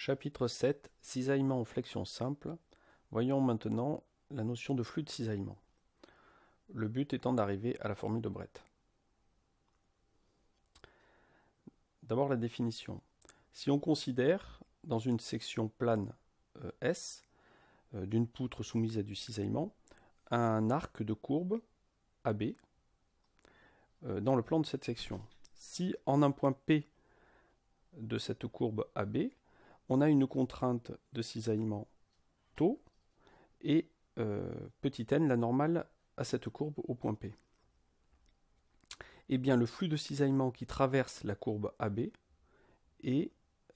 Chapitre 7. Cisaillement en flexion simple. Voyons maintenant la notion de flux de cisaillement. Le but étant d'arriver à la formule de Brett. D'abord la définition. Si on considère dans une section plane S d'une poutre soumise à du cisaillement un arc de courbe AB dans le plan de cette section. Si en un point P de cette courbe AB, on a une contrainte de cisaillement tau et petit n, la normale à cette courbe au point P. Eh bien, le flux de cisaillement qui traverse la courbe AB est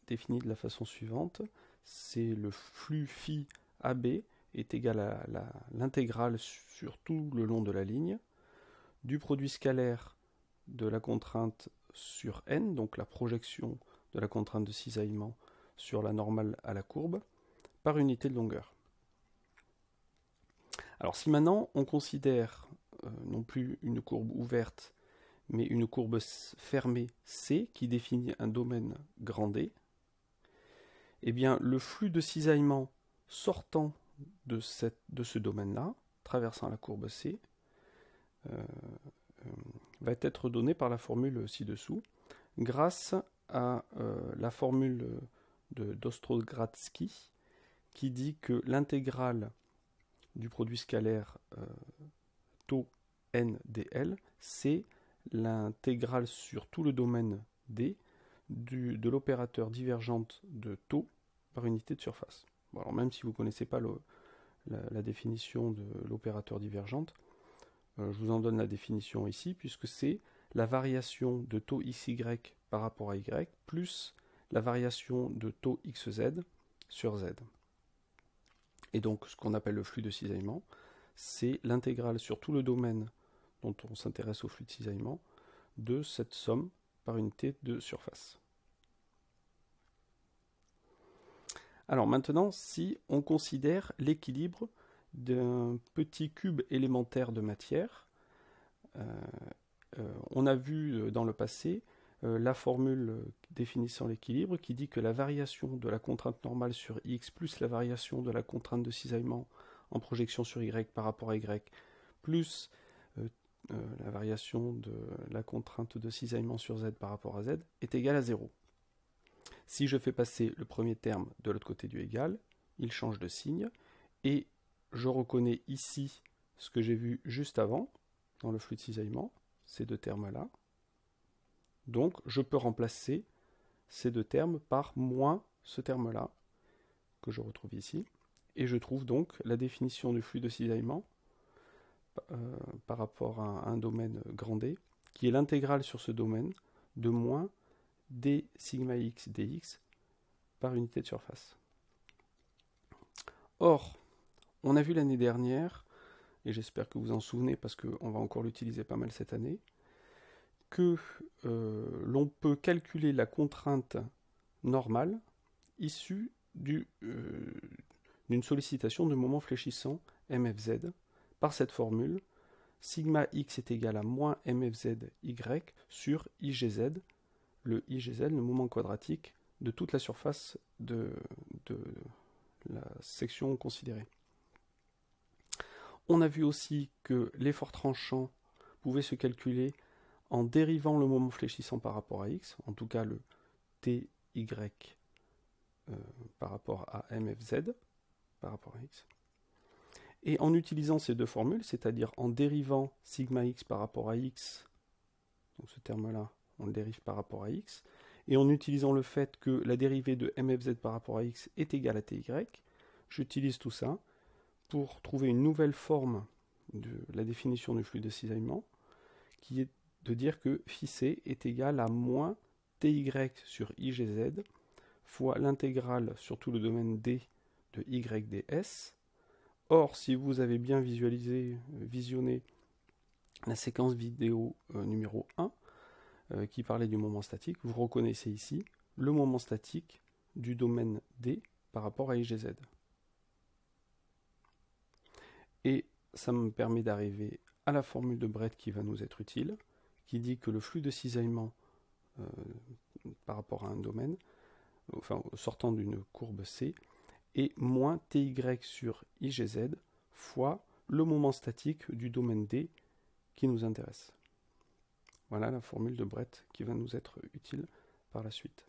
défini de la façon suivante. C'est le flux phi AB est égal à l'intégrale sur tout le long de la ligne du produit scalaire de la contrainte sur n, donc la projection de la contrainte de cisaillement sur la normale à la courbe, par unité de longueur. Alors si maintenant on considère non plus une courbe ouverte, mais une courbe fermée C qui définit un domaine grand D, eh bien le flux de cisaillement sortant de ce domaine-là, traversant la courbe C, va être donné par la formule ci-dessous, grâce à la formule d'Ostrogradsky qui dit que l'intégrale du produit scalaire tau n dl, c'est l'intégrale sur tout le domaine D de l'opérateur divergente de tau par unité de surface. Bon, alors même si vous ne connaissez pas la définition de l'opérateur divergente, je vous en donne la définition ici, puisque c'est la variation de taux xy par rapport à y, plus la variation de taux xz sur z. Et donc, ce qu'on appelle le flux de cisaillement, c'est l'intégrale sur tout le domaine dont on s'intéresse au flux de cisaillement de cette somme par unité de surface. Alors maintenant, si on considère l'équilibre d'un petit cube élémentaire de matière, on a vu dans le passé la formule définissant l'équilibre qui dit que la variation de la contrainte normale sur x plus la variation de la contrainte de cisaillement en projection sur y par rapport à y plus la variation de la contrainte de cisaillement sur z par rapport à z est égale à 0. Si je fais passer le premier terme de l'autre côté du égal, il change de signe et je reconnais ici ce que j'ai vu juste avant dans le flux de cisaillement, ces deux termes-là. Donc je peux remplacer ces deux termes par moins ce terme-là que je retrouve ici. Et je trouve donc la définition du flux de cisaillement par rapport à un domaine grand D, qui est l'intégrale sur ce domaine de moins d sigma x dx par unité de surface. Or, on a vu l'année dernière, et j'espère que vous en souvenez parce qu'on va encore l'utiliser pas mal cette année, que l'on peut calculer la contrainte normale issue d'une sollicitation de moment fléchissant mfz par cette formule sigma x est égal à moins mfz y sur igz, le igz, le moment quadratique de toute la surface de la section considérée. On a vu aussi que l'effort tranchant pouvait se calculer en dérivant le moment fléchissant par rapport à x, en tout cas le ty par rapport à mfz par rapport à x. Et en utilisant ces deux formules, c'est-à-dire en dérivant sigma x par rapport à x, donc ce terme-là, on le dérive par rapport à x, et en utilisant le fait que la dérivée de mfz par rapport à x est égale à ty, j'utilise tout ça pour trouver une nouvelle forme de la définition du flux de cisaillement, qui est de dire que phi c est égal à moins ty sur igz fois l'intégrale sur tout le domaine D de y ds. Or, si vous avez bien visionné la séquence vidéo numéro 1 qui parlait du moment statique, vous reconnaissez ici le moment statique du domaine D par rapport à igz. Et ça me permet d'arriver à la formule de Brett qui va nous être utile, qui dit que le flux de cisaillement par rapport à un domaine enfin sortant d'une courbe C, et moins ty sur igz fois le moment statique du domaine D qui nous intéresse. Voilà la formule de Brett qui va nous être utile par la suite.